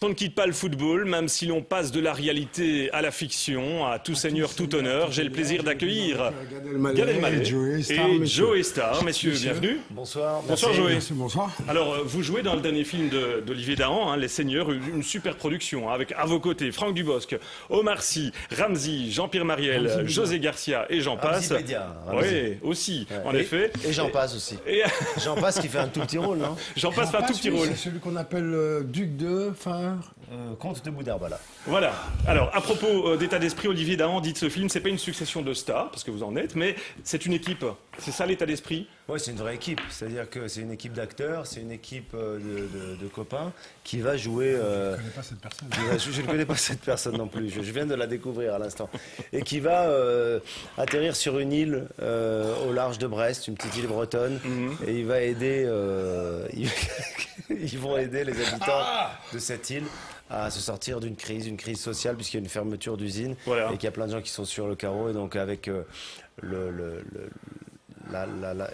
On ne quitte pas le football, même si l'on passe de la réalité à la fiction, à tout seigneur, tout honneur. J'ai le plaisir d'accueillir Gad Elmaleh et Joey Starr. Messieurs, bienvenue. Bonsoir. Bonsoir Joey. Bonsoir. Alors, vous jouez dans le dernier film d'Olivier Dahan, hein, Les Seigneurs, une super production, avec à vos côtés Franck Dubosc, Omar Sy, Ramzy, Jean-Pierre Mariel, José Garcia et j'en passe. Oui, aussi, ouais. En effet. Et j'en passe aussi. J'en passe qui fait un tout petit rôle, non? J'en passe fait un tout petit rôle. C'est celui qu'on appelle Duc de Comte de Boudarbala. Voilà. Alors, à propos d'état d'esprit, Olivier Dahan dit de ce film, c'est pas une succession de stars, parce que vous en êtes, mais c'est une équipe. C'est ça l'état d'esprit? Oui, c'est une vraie équipe. C'est-à-dire que c'est une équipe d'acteurs, c'est une équipe de copains qui va jouer... Je ne connais pas cette personne. Je ne connais pas cette personne non plus. Je viens de la découvrir à l'instant. Et qui va atterrir sur une île au large de Brest, une petite île bretonne. Et il va aider... ils vont aider les habitants de cette île à se sortir d'une crise, une crise sociale, puisqu'il y a une fermeture d'usine, voilà. Et qu'il y a plein de gens qui sont sur le carreau. Et donc avec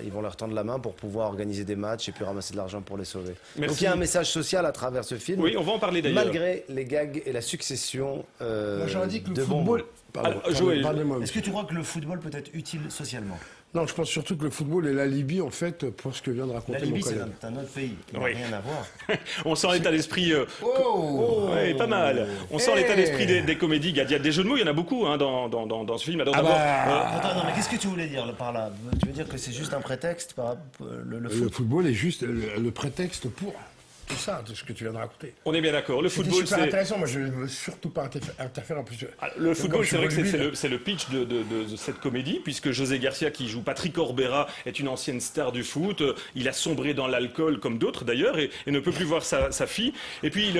ils vont leur tendre la main pour pouvoir organiser des matchs et puis ramasser de l'argent pour les sauver. Merci. Donc il y a un message social à travers ce film. Oui, on va en parler d'ailleurs. Malgré les gags et la succession Moi, j'aurais dit que de le football... Est-ce que tu crois que le football peut être utile socialement? Non, je pense surtout que le football est l'alibi, en fait, pour ce que vient de raconter mon collègue. La Libye, c'est un autre pays. Il n'a rien à voir. On sent l'état d'esprit... ouais, pas mal. On sent l'état d'esprit des comédies. Il y a des jeux de mots, il y en a beaucoup hein, dans ce film. Alors, Attends, non, mais qu'est-ce que tu voulais dire par là? Tu veux dire que c'est juste un prétexte le football est juste le prétexte pour... tout ça, de ce que tu viens de raconter. On est bien d'accord. Le football, c'est super intéressant. Moi, je ne veux surtout pas interférer en plus. Le football, c'est vrai que c'est le pitch de cette comédie, puisque José Garcia, qui joue Patrick Orbera, est une ancienne star du foot. Il a sombré dans l'alcool, comme d'autres d'ailleurs, et ne peut plus voir sa fille. Et puis,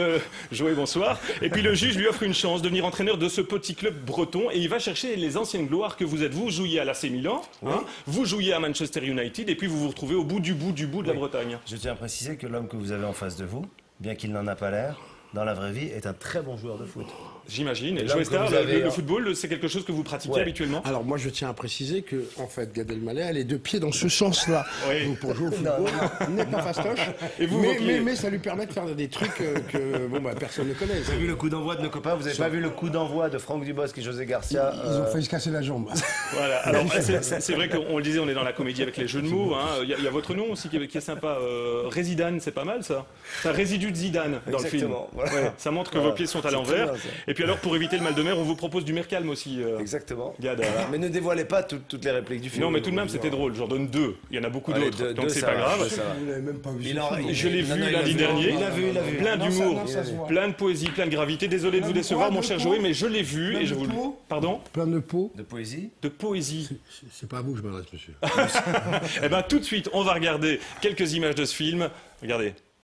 Joey, bonsoir. Et puis, le juge lui offre une chance de devenir entraîneur de ce petit club breton, et il va chercher les anciennes gloires que vous êtes. Vous jouiez à l'AC Milan, hein, vous jouiez à Manchester United, et puis vous vous retrouvez au bout du bout de la Bretagne. Je tiens à préciser que l'homme que vous avez en face de vous, bien qu'il n'en a pas l'air, dans la vraie vie, est un très bon joueur de foot. J'imagine. Et Joey Starr, le football, c'est quelque chose que vous pratiquez habituellement? Alors moi, je tiens à préciser que, en fait, Gad Elmaleh a les deux pieds dans ce sens-là. Oui. Donc pour jouer au football, n'est pas fastoche. Et vous, mais ça lui permet de faire des trucs que personne ne connaît. Vous avez vu le coup d'envoi de nos copains? Vous n'avez pas vu le coup d'envoi de Franck Dubosc et José Garcia? Ils ont failli se casser la jambe. Voilà. Alors c'est vrai qu'on le disait, on est dans la comédie avec les jeux de mots. Il y a votre nom aussi qui est sympa. Résidane, c'est pas mal ça. C'est un résidu de Zidane dans le film. Voilà. Ouais, ça montre que vos pieds sont à l'envers. Et puis alors, pour éviter le mal de mer, on vous propose du Mercalm aussi. Exactement. Gad. Mais ne dévoilez pas toutes les répliques du film. Non, mais tout de même, c'était drôle. J'en donne deux. Il y en a beaucoup d'autres. Donc c'est pas grave. Vous l'avez même pas vu. Je l'ai vu lundi dernier. Il a vu. Plein d'humour, plein de poésie, plein de gravité. Désolé de vous décevoir, mon cher Joey, mais je l'ai vu et je vous le... Pardon? Plein de peau. De poésie? De poésie. C'est pas à vous que je m'adresse, monsieur. Eh bien, tout de suite, on va regarder quelques images de ce film. Regardez.